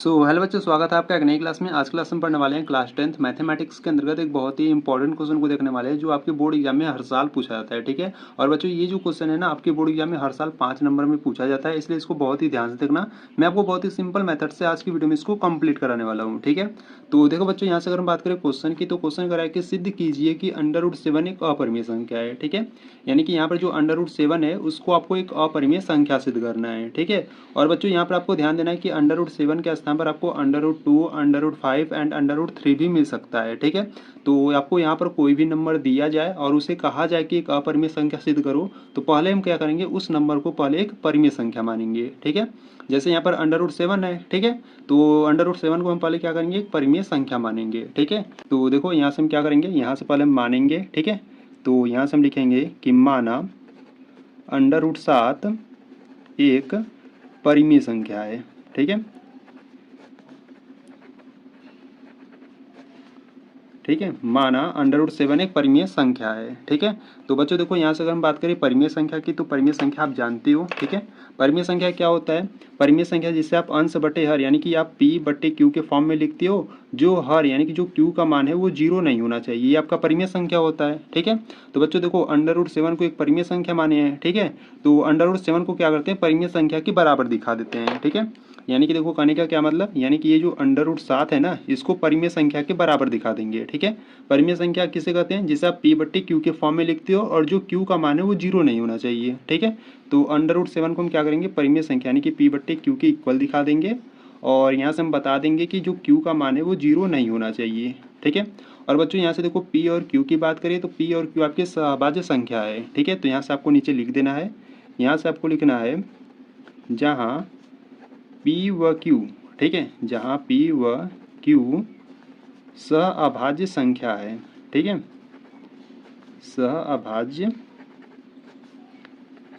Hello बच्चों, स्वागत है आपका एक नई क्लास में। आज क्लास में पढ़ने वाले हैं क्लास 10th मैथमेटिक्स के अंतर्गत एक बहुत ही इंपॉर्टेंट क्वेश्चन को देखने वाले हैं जो आपके बोर्ड एग्जाम में हर साल पूछा जाता है। ठीक है। और बच्चों, ये जो क्वेश्चन है ना, आपके बोर्ड एग्जाम में हर साल 5 नंबर में पूछा जाता है, इसलिए इसको बहुत ही ध्यान से देखना। मैं आपको बहुत ही सिंपल मेथड से आज की वीडियो में इसको कंप्लीट कराने वाला हूँ। ठीक है। तो देखो बच्चों, यहाँ से अगर हम बात करें क्वेश्चन की, तो क्वेश्चन करा है कि सिद्ध कीजिए कि √7 एक अपरिमेय संख्या है। ठीक है। यानी कि यहाँ पर जो √7 है उसको आपको एक अपरिमेय संख्या सिद्ध करना है। ठीक है। और बच्चों, यहाँ पर आपको ध्यान देना है कि √7 के स्थान पर आपको √2, √5 एंड √3 भी मिल सकता है। ठीक है। तो आपको यहाँ पर कोई भी नंबर दिया जाए और उसे कहा जाए कि एक अपरिमेय संख्या सिद्ध करो, तो पहले हम क्या करेंगे, उस नंबर को पहले एक परिमेय संख्या मानेंगे। ठीक है। जैसे यहाँ पर √7 है। ठीक है। तो √7 को हम पहले क्या करेंगे, एक परिमेय संख्या मानेंगे। ठीक है। तो देखो यहाँ से हम क्या करेंगे, यहाँ से पहले हम मानेंगे। ठीक है। तो यहाँ से हम लिखेंगे कि माना √7 एक परिमेय संख्या है। ठीक है। ठीक है। माना √7 एक परिमेय संख्या है। ठीक है। तो बच्चों देखो, यहाँ से अगर हम बात करें परिमेय संख्या की, तो परिमेय संख्या आप जानते हो। ठीक है। परिमेय संख्या क्या होता है? परिमेय संख्या जिसे आप अंश बटे हर यानी कि आप p बटे q के फॉर्म में लिखते हो, जो हर यानी कि जो q का मान है वो 0 नहीं होना चाहिए, ये आपका परिमेय संख्या होता है। ठीक है। तो बच्चों देखो, √7 को एक परिमेय संख्या माने हैं। ठीक है। तो √7 को क्या करते हैं, परिमेय संख्या के बराबर दिखा देते हैं। ठीक है। यानी कि देखो, कहने का क्या मतलब, यानी कि ये जो √7 है ना, इसको परिमेय संख्या के बराबर दिखा देंगे। ठीक है। परिमेय संख्या किसे कहते हैं, जिसे आप p बट्टे q के फॉर्म में लिखते हो और जो q का मान है वो 0 नहीं होना चाहिए। ठीक है। तो √7 को हम क्या करेंगे, परिमेय संख्या यानी कि p बट्टे q के इक्वल दिखा देंगे, और यहाँ से हम बता देंगे कि जो q का मान है वो 0 नहीं होना चाहिए। ठीक है। और बच्चों, यहाँ से देखो, p और q की बात करें तो p और q आपके सहभाज्य संख्या है। ठीक है। तो यहाँ से आपको नीचे लिख देना है, यहाँ से आपको लिखना है जहाँ p व q, ठीक है, जहाँ p व q सहअभाज्य संख्या है। ठीक है। सहअभाज्य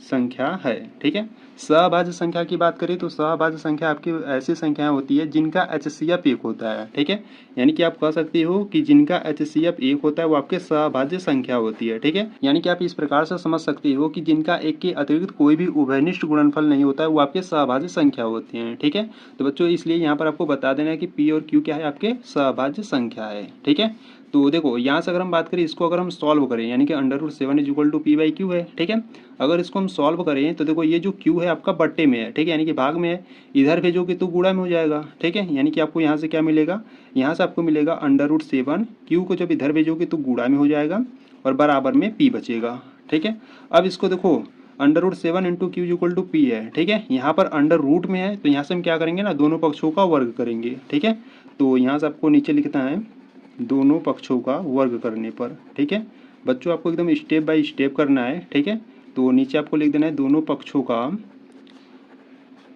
संख्या है। ठीक है। सहअभाज्य संख्या की बात करें तो सहअभाज्य संख्या आपकी ऐसी संख्याएं होती है जिनका HCF 1 होता है। ठीक है। यानी कि आप कह सकते हो कि जिनका HCF 1 होता है वो आपके सहअभाज्य संख्या होती है। ठीक है। यानी कि आप इस प्रकार से समझ सकते हो कि जिनका एक के अतिरिक्त कोई भी उभयनिष्ठ गुणनफल नहीं होता है वो आपके सहअभाज्य संख्या होती हैं। ठीक है। तो बच्चों, इसलिए यहाँ पर आपको बता देना है कि P और Q क्या है, आपके सहअभाज्य संख्या है। ठीक है। तो देखो, यहाँ से अगर हम बात करें, इसको अगर हम सॉल्व करें, यानी कि √7 = p/q है। ठीक है। अगर इसको हम सॉल्व करें तो देखो, ये जो q है आपका बट्टे में है। ठीक है। यानी कि भाग में है, इधर भेजोगे तो गुणा में हो जाएगा। ठीक है। यानी कि आपको यहाँ से क्या मिलेगा, यहाँ से आपको मिलेगा √7, q को जब इधर भेजोगे तो गुणा में हो जाएगा और बराबर में p बचेगा। ठीक है। अब इसको देखो, √7 × q = p है। ठीक है। यहाँ पर अंडर रूट में है, तो यहाँ से हम क्या करेंगे ना, दोनों पक्षों का वर्ग करेंगे। ठीक है। तो यहाँ से आपको नीचे लिखना है दोनों पक्षों का वर्ग करने पर। ठीक है। बच्चों, आपको एकदम स्टेप बाय स्टेप करना है। ठीक है। तो नीचे आपको लिख देना है दोनों पक्षों का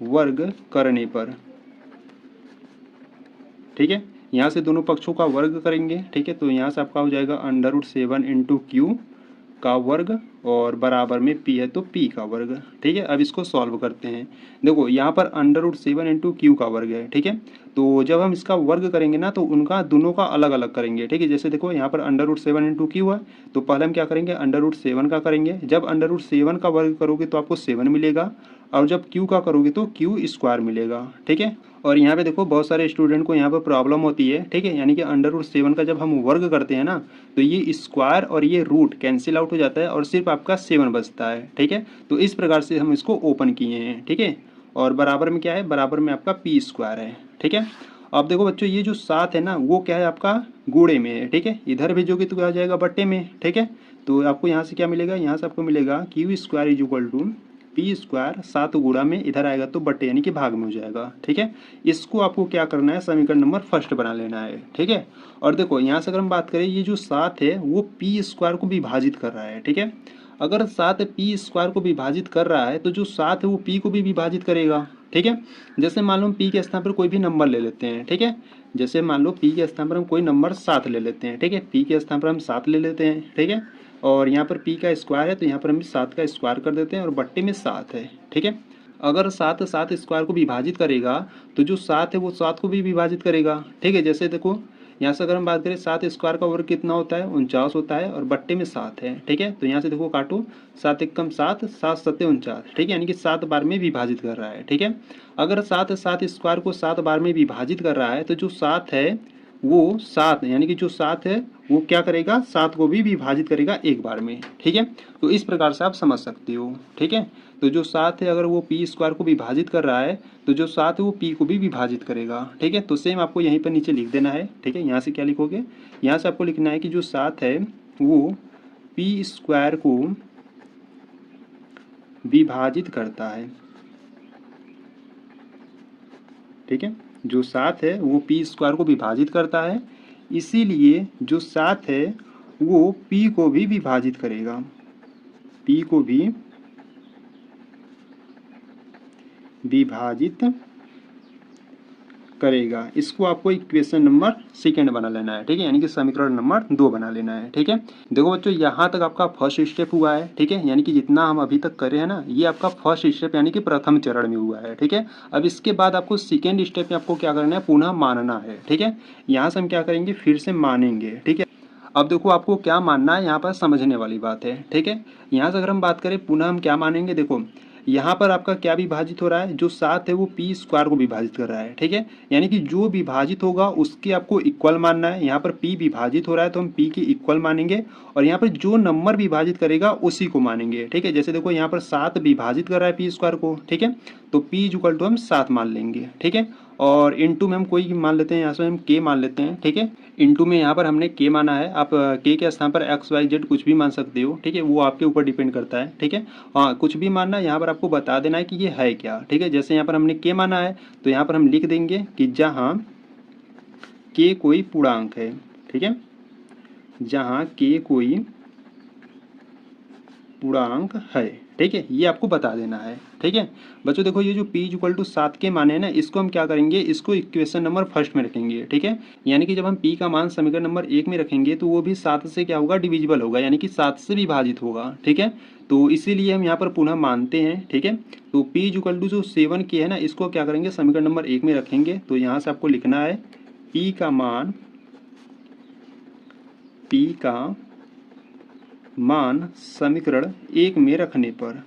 वर्ग करने पर। ठीक है। यहाँ से दोनों पक्षों का वर्ग करेंगे। ठीक है। तो यहाँ से आपका हो जाएगा √7 × q का वर्ग और बराबर में p है तो p का वर्ग। ठीक है। अब इसको सॉल्व करते हैं। देखो, यहाँ पर √7 × q का वर्ग है। ठीक है। तो जब हम इसका वर्ग करेंगे ना, तो उनका दोनों का अलग अलग करेंगे। ठीक है। जैसे देखो, यहाँ पर √7 × q है, तो पहले हम क्या करेंगे, √7 का करेंगे। जब √7 का वर्ग करोगे तो आपको 7 मिलेगा, और जब q का करोगे तो q² मिलेगा। ठीक है। और यहाँ पे देखो, बहुत सारे स्टूडेंट को यहाँ पर प्रॉब्लम होती है। ठीक है। यानी कि √7 का जब हम वर्ग करते हैं ना, तो ये स्क्वायर और ये रूट कैंसिल आउट हो जाता है और सिर्फ आपका 7 बचता है। ठीक है। तो इस प्रकार से हम इसको ओपन किए हैं। ठीक है। और बराबर में क्या है, बराबर में आपका p² है। ठीक है। अब देखो बच्चों, ये जो 7 है ना, वो क्या है, आपका गुणे में है। ठीक है। इधर भेजोगे तो क्या हो जाएगा, बट्टे में। ठीक है। तो आपको यहाँ से क्या मिलेगा, यहाँ से आपको मिलेगा q² = p², 7 गुणा में इधर आएगा तो बट्टे यानी कि भाग में हो जाएगा। ठीक है। इसको आपको क्या करना है, समीकरण नंबर फर्स्ट बना लेना है। ठीक है। और देखो, यहाँ से अगर हम बात करें, ये जो 7 है वो p² को विभाजित कर रहा है। ठीक है। अगर 7 p² को विभाजित कर रहा है तो जो 7 है वो p को भी विभाजित करेगा। ठीक है। जैसे मान लो p के स्थान पर कोई भी नंबर ले लेते हैं। ठीक है। जैसे मान लो p के स्थान पर हम कोई नंबर 7 ले लेते हैं। ठीक है। p के स्थान पर हम 7 ले लेते हैं। ठीक है। और यहाँ पर p का स्क्वायर है, तो यहाँ पर हम 7 का स्क्वायर कर देते हैं और बट्टे में 7 है। ठीक है। अगर 7 स्क्वायर को विभाजित करेगा तो जो 7 है वो 7 को भी विभाजित करेगा। ठीक है। जैसे देखो, यहाँ से अगर हम बात करें 7 स्क्वायर का वर्ग कितना होता है 49 होता है और बट्टे में 7 है, ठीक है। तो यहाँ से देखो काटो, 7 एकम 7, 7 सत्ते 49, ठीक है, यानी कि 7 बार में विभाजित कर रहा है, ठीक है। अगर 7 स्क्वायर को 7 बार में विभाजित कर रहा है तो जो 7 है वो 7 यानी कि जो 7 है वो क्या करेगा, 7 को भी विभाजित करेगा एक बार में, ठीक है। तो इस प्रकार से आप समझ सकते हो, ठीक है। तो जो 7 है अगर वो पी स्क्वायर को विभाजित कर रहा है तो जो 7 है वो पी को भी विभाजित करेगा, ठीक है। तो सेम आपको यहीं पर नीचे लिख देना है, ठीक है। यहाँ से क्या लिखोगे, यहाँ से आपको लिखना है कि जो 7 है वो पी स्क्वायर को विभाजित करता है, ठीक है। जो 7 है वो पी स्क्वायर को विभाजित करता है, इसीलिए जो 7 है वो पी को भी विभाजित करेगा, पी को भी विभाजित करेगा। इसको आपको इक्वेशन नंबर सेकेंड बना लेना है, ठीक है, यानी कि समीकरण नंबर 2 बना लेना है, ठीक है। देखो बच्चों यहाँ तक आपका फर्स्ट स्टेप हुआ है, ठीक है, यानी कि जितना हम अभी तक करे हैं ना ये आपका फर्स्ट स्टेप यानी कि प्रथम चरण में हुआ है, ठीक है। अब इसके बाद आपको सेकेंड स्टेप में आपको क्या करना है, पुनः मानना है, ठीक है। यहाँ से हम क्या करेंगे, फिर से मानेंगे, ठीक है। अब देखो आपको क्या मानना है, यहाँ पर समझने वाली बात है, ठीक है। यहाँ से अगर हम बात करें पुनः हम क्या मानेंगे, देखो यहाँ पर आपका क्या विभाजित हो रहा है, जो 7 है वो पी स्क्वायर को विभाजित कर रहा है, ठीक है। यानी कि जो विभाजित होगा उसके आपको इक्वल मानना है। यहाँ पर पी विभाजित हो रहा है तो हम पी के इक्वल मानेंगे और यहाँ पर जो नंबर विभाजित करेगा उसी को मानेंगे, ठीक है। जैसे देखो यहाँ पर 7 विभाजित कर रहा है पी स्क्वायर को, ठीक है, तो पी इज इक्वल टू हम 7 मान लेंगे, ठीक है। और इनटू में हम कोई मान लेते हैं, यहाँ से हम के मान लेते हैं, ठीक है। इनटू में यहाँ पर हमने के माना है, आप के स्थान पर एक्स वाई जेड कुछ भी मान सकते हो, ठीक है, वो आपके ऊपर डिपेंड करता है, ठीक है। हाँ कुछ भी मानना, यहाँ पर आपको बता देना है कि ये है क्या, ठीक है। जैसे यहाँ पर हमने के माना है तो यहाँ पर हम लिख देंगे कि जहाँ के कोई पूर्णांक है, ठीक है, जहाँ के कोई पूर्णांक है, ठीक है, ये आपको बता देना है, ठीक है। बच्चों देखो ये जो p इक्वल टू 7 के मान है ना, इसको हम क्या करेंगे, इसको इक्वेशन नंबर फर्स्ट में रखेंगे, ठीक है। यानी कि जब हम p का मान समीकरण नंबर 1 में रखेंगे तो वो भी 7 से क्या होगा, डिविजिबल होगा, यानी कि 7 से विभाजित होगा, ठीक है। तो इसीलिए हम यहाँ पर पुनः मानते हैं, ठीक है। तो p इक्वल टू जो 7 के है ना, इसको क्या करेंगे, समीकरण नंबर 1 में रखेंगे। तो यहाँ से आपको लिखना है p का मान समीकरण 1 में रखने पर,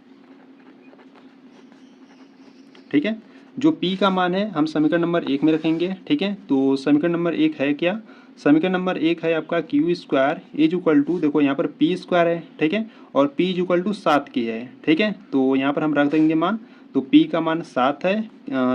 ठीक है। जो p का मान है हम समीकरण नंबर 1 में रखेंगे, ठीक है। तो समीकरण नंबर 1 है क्या, समीकरण नंबर 1 है आपका Q square is equal to, देखो यहाँ पर पी स्क्वायर है, ठीक है, और p इज इक्वल टू 7 की है, ठीक है। तो यहाँ पर हम रख देंगे मान, तो p का मान 7 है,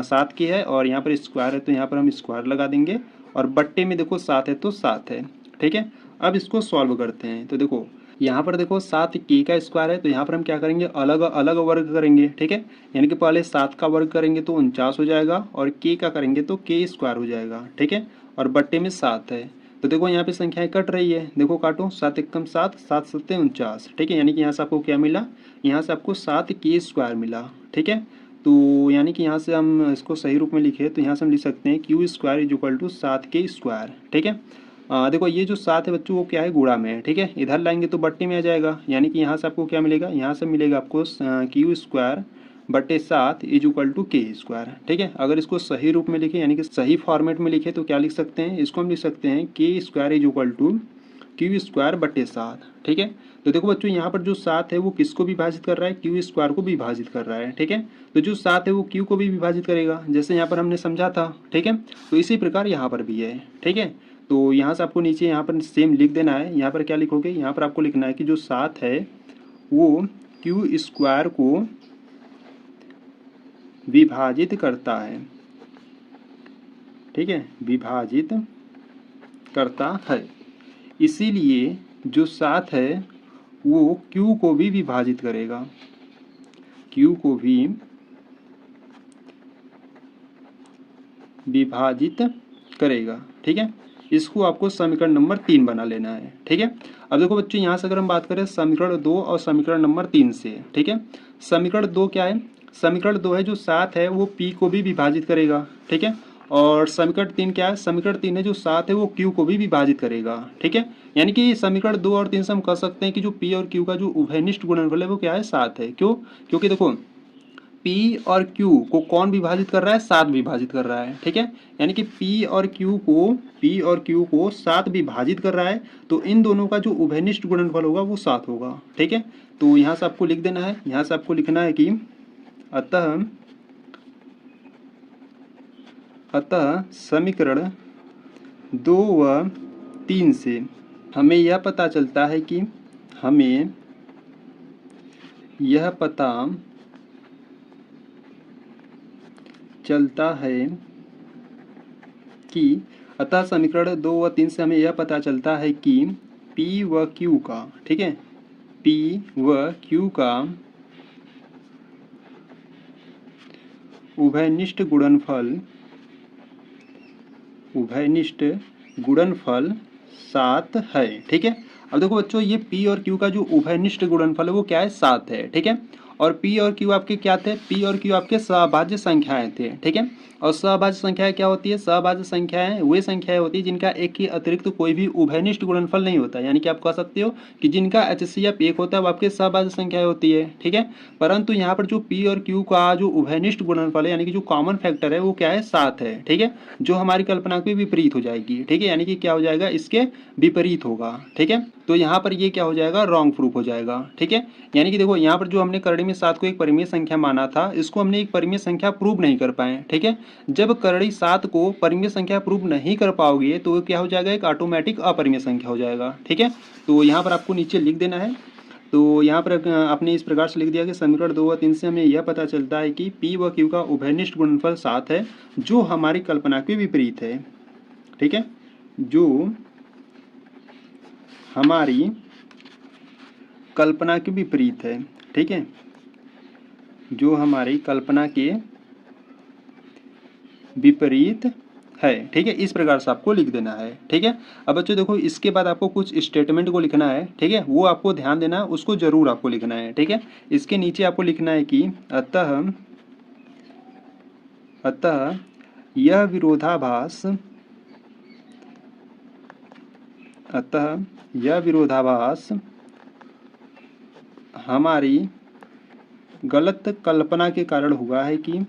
7 की है, और यहाँ पर स्क्वायर है तो यहाँ पर हम स्क्वायर लगा देंगे, और बट्टे में देखो 7 है तो 7 है, ठीक है। अब इसको सॉल्व करते हैं। तो देखो यहाँ पर देखो 7 के का स्क्वायर है तो यहाँ पर हम क्या करेंगे, अलग अलग वर्ग करेंगे, ठीक है। यानी कि पहले 7 का वर्ग करेंगे तो 49 हो जाएगा, और के का करेंगे तो के स्क्वायर हो जाएगा, ठीक है, और बट्टे में 7 है। तो देखो यहाँ पे संख्याएं कट रही है, देखो काटो, 7 एकम 7, 7 सत्ते 49, ठीक है, यानी कि यहाँ से आपको क्या मिला, यहाँ से आपको 7 के स्क्वायर मिला, ठीक है। तो यानी कि यहाँ से हम इसको सही रूप में लिखे तो यहाँ से हम लिख सकते हैं Q square is equal to 7 K square, ठीक है। देखो ये जो 7 है बच्चों वो क्या है, गुणा में है, ठीक है। इधर लाएंगे तो बट्टे में आ जाएगा, यानी कि यहाँ से आपको क्या मिलेगा, यहाँ से मिलेगा आपको क्यू स्क्वायर बट्टे 7 इज इक्वल टू के स्क्वायर, ठीक है। अगर इसको सही रूप में लिखे यानी कि सही फॉर्मेट में लिखे तो क्या लिख सकते हैं, इसको हम लिख सकते हैं K square is equal to Q square बट्टे 7, ठीक है। तो देखो बच्चों यहाँ पर जो 7 है वो किसको विभाजित कर रहा है, क्यू स्क्वायर को विभाजित कर रहा है, ठीक है। तो जो 7 है वो क्यू को भी विभाजित करेगा, जैसे यहाँ पर हमने समझा था, ठीक है। तो इसी प्रकार यहाँ पर भी है, ठीक है। तो यहाँ से आपको नीचे यहाँ पर सेम लिख देना है। यहाँ पर क्या लिखोगे, यहाँ पर आपको लिखना है कि जो 7 है वो क्यू स्क्वायर को विभाजित करता है, ठीक है, विभाजित करता है, इसीलिए जो 7 है वो क्यू को भी विभाजित करेगा, क्यू को भी विभाजित करेगा, ठीक है। इसको आपको समीकरण नंबर 3 बना लेना है, ठीक है। अब देखो बच्चों यहाँ से अगर हम बात करें समीकरण 2 और समीकरण नंबर 3 से, ठीक है। समीकरण 2 क्या है, समीकरण 2 है जो 7 है वो p को भी विभाजित करेगा, ठीक है। और समीकरण 3 क्या है, समीकरण 3 है जो 7 है वो q को भी विभाजित करेगा, ठीक है। यानी कि समीकरण 2 और 3 से हम कह सकते हैं कि जो p और q का जो उभयनिष्ठ गुणनफल है वो क्या है, 7 है। क्यों, क्योंकि देखो P और Q को कौन विभाजित कर रहा है, 7 विभाजित कर रहा है, ठीक है। यानी कि P और Q को 7 विभाजित कर रहा है, तो इन दोनों का जो उभयनिष्ठ गुणनफल होगा वो 7 होगा, ठीक है। तो यहाँ से आपको लिख देना है, यहाँ से आपको लिखना है कि अतः समीकरण 2 व 3 से हमें यह पता चलता है कि अतः समीकरण 2 व 3 से हमें यह पता चलता है कि P व Q का, ठीक है, P व Q का उभयनिष्ठ गुणनफल 7 है, ठीक है। अब देखो बच्चों, ये P और Q का जो उभयनिष्ठ गुणनफल है वो क्या है, 7 है, ठीक है। और P और Q आपके क्या थे, P और Q आपके सहभाज्य संख्याएं थे, ठीक है। और सहभाज्य संख्याएं क्या होती है, सहभाज्य संख्याएं वे संख्याएं होती है जिनका एक के अतिरिक्त कोई भी उभयनिष्ठ गुणनफल नहीं होता। यानी कि आप कह सकते हो कि जिनका HCF 1 होता है वो आपके सहभाज्य संख्याएं होती है, ठीक है। परंतु यहाँ पर जो P और Q का जो उभयनिष्ठ गुणनफल है, यानी कि जो कॉमन फैक्टर है वो क्या है, 7 है, ठीक है। जो हमारी कल्पना के विपरीत हो जाएगी, ठीक है। यानी कि क्या हो जाएगा, इसके विपरीत होगा, ठीक है। तो यहाँ पर ये क्या हो जाएगा, रॉन्ग प्रूफ हो जाएगा, ठीक है। यानी कि देखो, यहाँ पर जो हमने करड़ी में 7 को एक परिमेय संख्या माना था, इसको हमने एक परिमेय संख्या प्रूव नहीं कर पाए, ठीक है। जब करड़ी 7 को परिमेय संख्या प्रूव नहीं कर पाओगे तो क्या हो जाएगा, एक ऑटोमेटिक अपरिमेय संख्या हो जाएगा, ठीक है। तो यहाँ पर आपको नीचे लिख देना है। तो यहाँ पर आपने इस प्रकार से लिख दिया कि समीकरण 2 व 3 से हमें यह पता चलता है कि P व Q का उभयनिष्ठ गुणनफल 7 है, जो हमारी कल्पना के विपरीत है, ठीक है। जो हमारी कल्पना के विपरीत है, ठीक है, जो हमारी कल्पना के विपरीत है, ठीक है। इस प्रकार से आपको लिख देना है, ठीक है। अब बच्चों देखो, इसके बाद आपको कुछ स्टेटमेंट को लिखना है, ठीक है, वो आपको ध्यान देना है, उसको जरूर आपको लिखना है, ठीक है। इसके नीचे आपको लिखना है कि अतः यह विरोधाभास हमारी गलत कल्पना के कारण हुआ है कि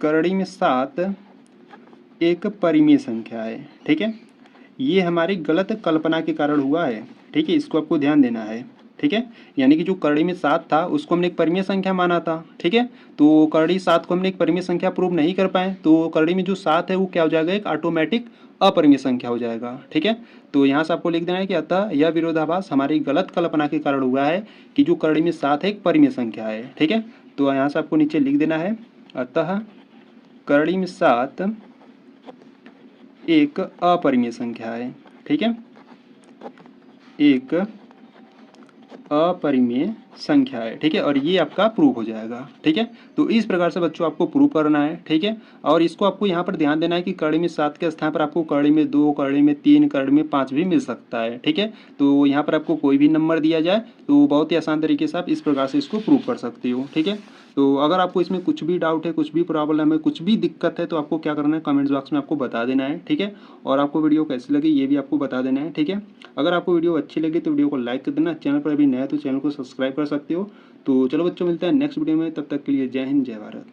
करड़ी में 7 एक परिमेय संख्या है, ठीक है। ये हमारी गलत कल्पना के कारण हुआ है, ठीक है। इसको आपको ध्यान देना है, ठीक है। यानी कि जो करड़ी में 7 था उसको हमने एक परिमेय संख्या माना था, ठीक है। तो करड़ी 7 को हमने एक परिमेय संख्या प्रूव नहीं कर पाए, तो करड़ी में जो 7 है वो क्या हो जाएगा, एक ऑटोमेटिक अपरिमेय संख्या हो जाएगा, ठीक है। तो यहाँ से आपको लिख देना है कि अतः यह विरोधाभास हमारी गलत कल्पना के कारण हुआ है कि जो करड़ी में 7 है एक परिमेय संख्या है, ठीक है। तो यहाँ से आपको नीचे लिख देना है, अतः करड़ी में 7 एक अपरिमेय संख्या है, ठीक है, एक अपरिमेय संख्या है, ठीक है। और ये आपका प्रूव हो जाएगा, ठीक है। तो इस प्रकार से बच्चों आपको प्रूव करना है, ठीक है। और इसको आपको यहाँ पर ध्यान देना है कि करड़ी में 7 के स्थान पर आपको करड़ी में 2, करड़ी में 3, करड़ी में 5 भी मिल सकता है, ठीक है। तो यहाँ पर आपको कोई भी नंबर दिया जाए तो बहुत ही आसान तरीके से आप इस प्रकार से इसको प्रूव कर सकते हो, ठीक है। तो अगर आपको इसमें कुछ भी डाउट है, कुछ भी प्रॉब्लम है, कुछ भी दिक्कत है, तो आपको क्या करना है, कमेंट्स बॉक्स में आपको बता देना है, ठीक है। और आपको वीडियो कैसी लगी ये भी आपको बता देना है, ठीक है। अगर आपको वीडियो अच्छी लगी तो वीडियो को लाइक कर देना, चैनल पर अभी नया है तो चैनल को सब्सक्राइब कर सकते हो। तो चलो बच्चों, मिलते हैं नेक्स्ट वीडियो में, तब तक के लिए जय हिंद, जय भारत।